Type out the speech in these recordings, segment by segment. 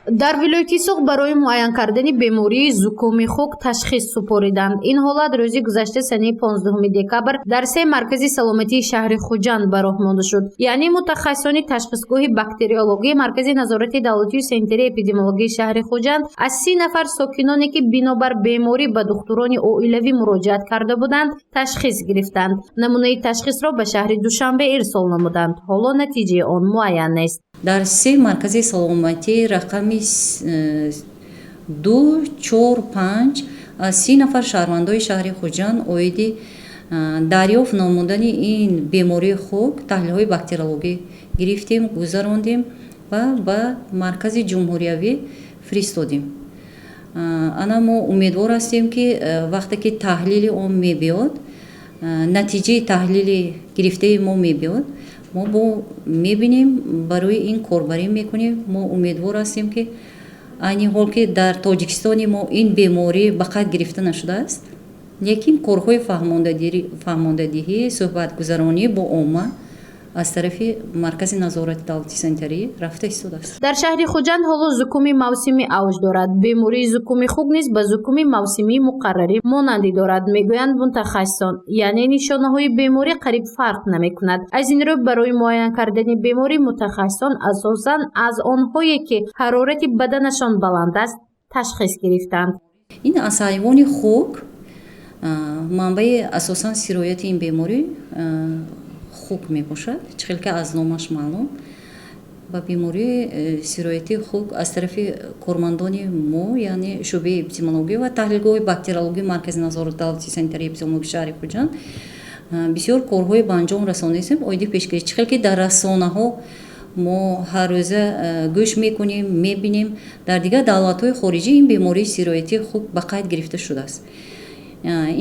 дар вилояти Суғ барои муайян кардани бемории зукуми хук ташхис супориданд. Ин ҳолат рӯзи гузашта санаи 15 декабр дар се маркази саломатии шаҳри Хуҷанд ба роҳ монда шуд. Яъне мутахассисони ташхисгоҳи бактериологӣ маркази назорати давлатию санитарияи эпидемиологии шаҳри Хуҷанд аз 30 нафар сокиноне ки бинобар беморӣ ба духтурони оилавӣ муроҷиат карда буданд ташхис гирифтанд. намунаи ташхисро ба шаҳри Душанбе ирсол намуданд. ҳоло натиҷаи он муайян нест. дар се маркази саломатӣ рақами 2, 4, 5 аз 30 нафар шаҳрвандои шаҳри Хуҷанд оиди дарёфт намудани ин бемории хук таҳлилҳои бактериологӣ гирифтем, гузарондем ва ба маркази ҷумҳуриявӣ фиристодем. ана мо умедвор ҳастем ки вақте ки таҳлили он мебиёд, натиҷаи таҳлили гирифтаи мо мебиёд, мо мебинем барои ин корбарӣ мекунем. мо умедвор ҳастем ки айни ҳол ки дар Тоҷикистони мо ин беморӣ ба қайд гирифта нашудааст, лекин корҳои фаҳмондадиҳӣ, суҳбатгузаронӣ бо омма аз тарафи маркази назорати давлати санитарӣ рафта истодааст. дар шаҳри Хуҷанд ҳоло зукуми мавсимӣ авҷ дорад. бемории зукуми хук низ ба зукуми мавсимии муқаррарӣ монандӣ дорад, мегӯянд мутахассисон. яъне нишонаҳои беморӣ қариб фарқ намекунад. аз ин рӯ барои муайян кардани беморӣ мутахассисон асосан аз онҳое ки ҳарорати баданашон баланд аст ташхис гирифтанд. ин аз ҳайвони хук манбаи асосан сирояти ин беморӣ хук мебошад. чихел ки аз номаш маълум, ба бемории сироятии хук аз тарафи кормандони мо, яъне шӯъбаи эпидемиологӣ ва таҳлилгоҳи бактериологӣ маркази назорати давлати санитарияи эпидемиологии шаҳри Хуҷанд бисёр корҳои ба анҷом расонидем оиди пешгирӣ. чихел ки дар расонаҳо мо ҳар рӯза гӯш мекунем, мебинем дар дигар давлатҳои хориҷӣ ин бемории сироятии хук ба қайд гирифта шудааст.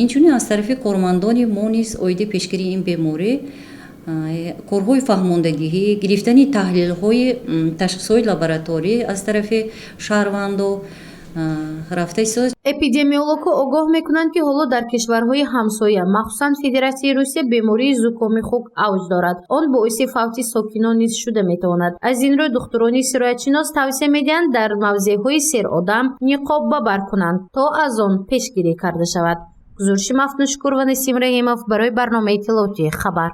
инчунин аз тарафи кормандони мо низ оиди пешгирии ин беморӣ корҳои фаҳмондагиҳӣ, гирифтани таҳлилҳои ташхисҳои лабораторӣ аз тарафи шаҳрвандо рафта истод. эпидемиологҳо огоҳ мекунанд ки ҳоло дар кишварҳои ҳамсоя, махсусан Федератсияи Русия, бемории зукуми хук авҷ дорад. он боиси фавти сокинон низ шуда метавонад. аз ин рӯ духтурони сироятшинос тавсия медиҳанд дар мавзеъҳои серодам ниқоб ба бар кунанд, то аз он пешгирӣ карда шавад. гузориши Мафнушкур ва Насим Раҳимов барои барномаи иттилоотии Хабар.